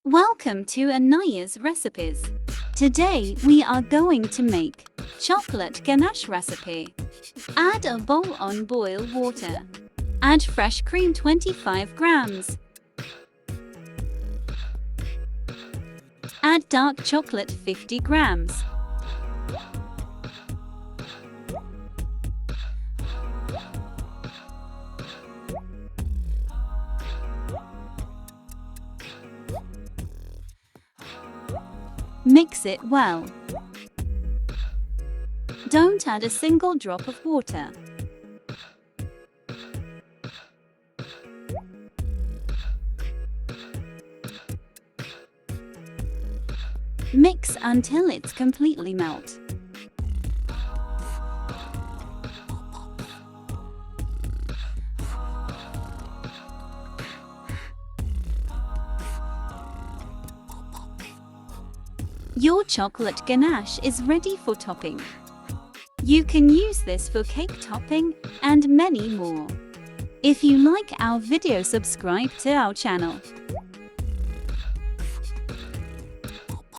Welcome to Anaya's recipes. Today we are going to make chocolate ganache recipe. Add a bowl on boil water. Add fresh cream 25 grams. Add dark chocolate 50 grams. Mix it well. Don't add a single drop of water. Mix until it's completely melt. Your chocolate ganache is ready for topping. You can use this for cake topping and many more. If you like our video, subscribe to our channel.